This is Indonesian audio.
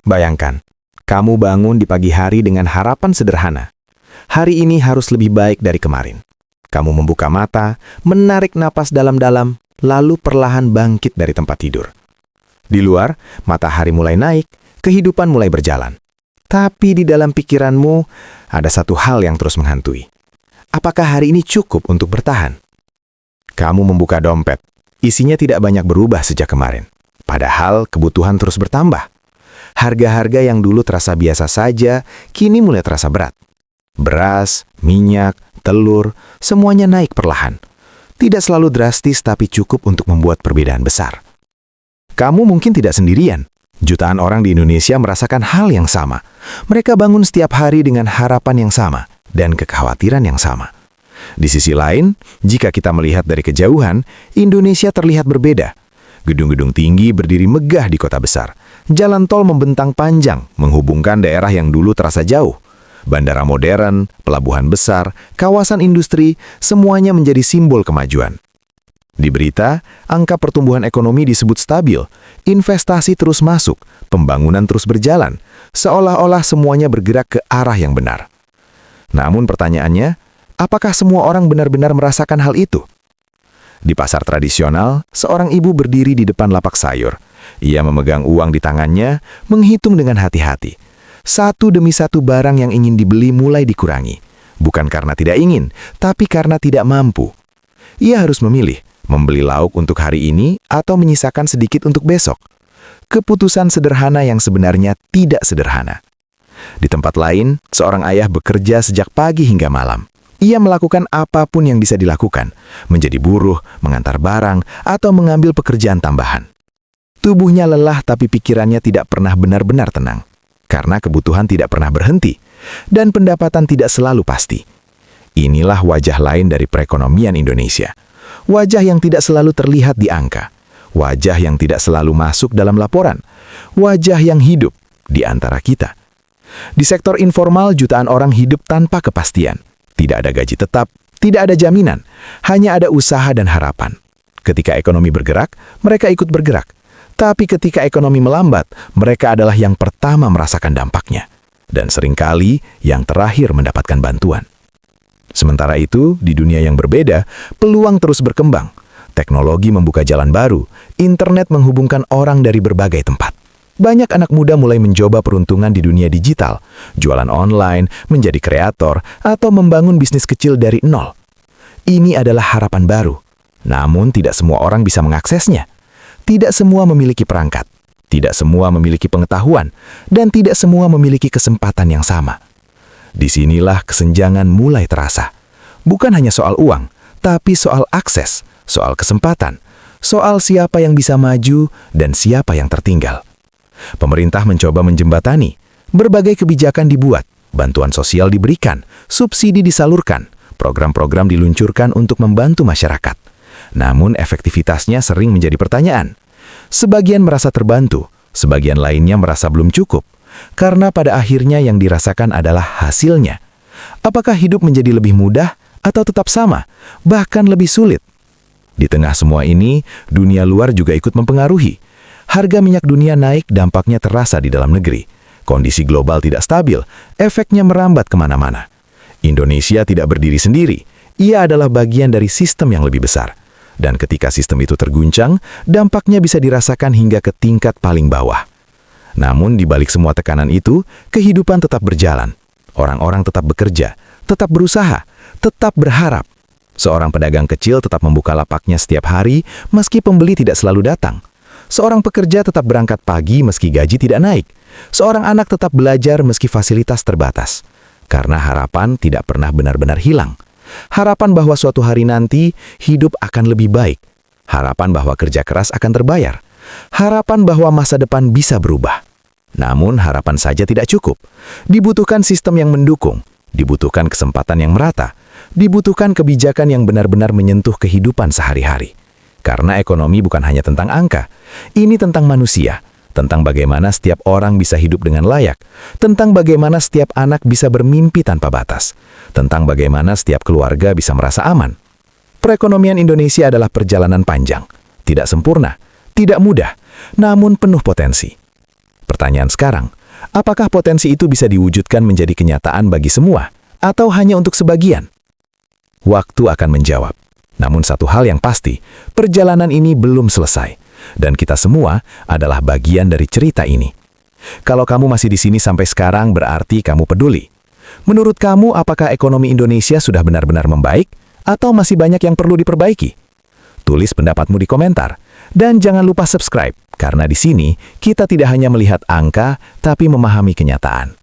Bayangkan, kamu bangun di pagi hari dengan harapan sederhana. Hari ini harus lebih baik dari kemarin. Kamu membuka mata, menarik napas dalam-dalam, lalu perlahan bangkit dari tempat tidur. Di luar, matahari mulai naik, kehidupan mulai berjalan. Tapi di dalam pikiranmu, ada satu hal yang terus menghantui. Apakah hari ini cukup untuk bertahan? Kamu membuka dompet. Isinya tidak banyak berubah sejak kemarin. Padahal kebutuhan terus bertambah. Harga-harga yang dulu terasa biasa saja, kini mulai terasa berat. Beras, minyak, telur, semuanya naik perlahan. Tidak selalu drastis tapi cukup untuk membuat perbedaan besar. Kamu mungkin tidak sendirian. Jutaan orang di Indonesia merasakan hal yang sama. Mereka bangun setiap hari dengan harapan yang sama dan kekhawatiran yang sama. Di sisi lain, jika kita melihat dari kejauhan, Indonesia terlihat berbeda. Gedung-gedung tinggi berdiri megah di kota besar. Jalan tol membentang panjang, menghubungkan daerah yang dulu terasa jauh. Bandara modern, pelabuhan besar, kawasan industri, semuanya menjadi simbol kemajuan. Di berita, angka pertumbuhan ekonomi disebut stabil, investasi terus masuk, pembangunan terus berjalan, seolah-olah semuanya bergerak ke arah yang benar. Namun pertanyaannya, apakah semua orang benar-benar merasakan hal itu? Di pasar tradisional, seorang ibu berdiri di depan lapak sayur. Ia memegang uang di tangannya, menghitung dengan hati-hati. Satu demi satu barang yang ingin dibeli mulai dikurangi. Bukan karena tidak ingin, tapi karena tidak mampu. Ia harus memilih, membeli lauk untuk hari ini atau menyisakan sedikit untuk besok. Keputusan sederhana yang sebenarnya tidak sederhana. Di tempat lain, seorang ayah bekerja sejak pagi hingga malam. Ia melakukan apapun yang bisa dilakukan, menjadi buruh, mengantar barang, atau mengambil pekerjaan tambahan. Tubuhnya lelah tapi pikirannya tidak pernah benar-benar tenang. Karena kebutuhan tidak pernah berhenti, dan pendapatan tidak selalu pasti. Inilah wajah lain dari perekonomian Indonesia. Wajah yang tidak selalu terlihat di angka. Wajah yang tidak selalu masuk dalam laporan. Wajah yang hidup di antara kita. Di sektor informal, jutaan orang hidup tanpa kepastian. Tidak ada gaji tetap, tidak ada jaminan. Hanya ada usaha dan harapan. Ketika ekonomi bergerak, mereka ikut bergerak. Tapi ketika ekonomi melambat, mereka adalah yang pertama merasakan dampaknya. Dan seringkali yang terakhir mendapatkan bantuan. Sementara itu, di dunia yang berbeda, peluang terus berkembang. Teknologi membuka jalan baru, internet menghubungkan orang dari berbagai tempat. Banyak anak muda mulai mencoba peruntungan di dunia digital, jualan online, menjadi kreator, atau membangun bisnis kecil dari nol. Ini adalah harapan baru. Namun tidak semua orang bisa mengaksesnya. Tidak semua memiliki perangkat, tidak semua memiliki pengetahuan, dan tidak semua memiliki kesempatan yang sama. Disinilah kesenjangan mulai terasa. Bukan hanya soal uang, tapi soal akses, soal kesempatan, soal siapa yang bisa maju dan siapa yang tertinggal. Pemerintah mencoba menjembatani, berbagai kebijakan dibuat, bantuan sosial diberikan, subsidi disalurkan, program-program diluncurkan untuk membantu masyarakat. Namun efektivitasnya sering menjadi pertanyaan. Sebagian merasa terbantu, sebagian lainnya merasa belum cukup. Karena pada akhirnya yang dirasakan adalah hasilnya. Apakah hidup menjadi lebih mudah atau tetap sama, bahkan lebih sulit? Di tengah semua ini, dunia luar juga ikut mempengaruhi. Harga minyak dunia naik, dampaknya terasa di dalam negeri. Kondisi global tidak stabil, efeknya merambat kemana-mana. Indonesia tidak berdiri sendiri. Ia adalah bagian dari sistem yang lebih besar. Dan ketika sistem itu terguncang, dampaknya bisa dirasakan hingga ke tingkat paling bawah. Namun di balik semua tekanan itu, kehidupan tetap berjalan. Orang-orang tetap bekerja, tetap berusaha, tetap berharap. Seorang pedagang kecil tetap membuka lapaknya setiap hari meski pembeli tidak selalu datang. Seorang pekerja tetap berangkat pagi meski gaji tidak naik. Seorang anak tetap belajar meski fasilitas terbatas. Karena harapan tidak pernah benar-benar hilang. Harapan bahwa suatu hari nanti hidup akan lebih baik. Harapan bahwa kerja keras akan terbayar. Harapan bahwa masa depan bisa berubah. Namun harapan saja tidak cukup. Dibutuhkan sistem yang mendukung. Dibutuhkan kesempatan yang merata. Dibutuhkan kebijakan yang benar-benar menyentuh kehidupan sehari-hari. Karena ekonomi bukan hanya tentang angka. Ini tentang manusia. Tentang bagaimana setiap orang bisa hidup dengan layak, tentang bagaimana setiap anak bisa bermimpi tanpa batas, tentang bagaimana setiap keluarga bisa merasa aman. Perekonomian Indonesia adalah perjalanan panjang, tidak sempurna, tidak mudah, namun penuh potensi. Pertanyaan sekarang, apakah potensi itu bisa diwujudkan menjadi kenyataan bagi semua, atau hanya untuk sebagian? Waktu akan menjawab. Namun satu hal yang pasti, perjalanan ini belum selesai. Dan kita semua adalah bagian dari cerita ini. Kalau kamu masih di sini sampai sekarang, berarti kamu peduli. Menurut kamu, apakah ekonomi Indonesia sudah benar-benar membaik, atau masih banyak yang perlu diperbaiki? Tulis pendapatmu di komentar. Dan jangan lupa subscribe, karena di sini kita tidak hanya melihat angka, tapi memahami kenyataan.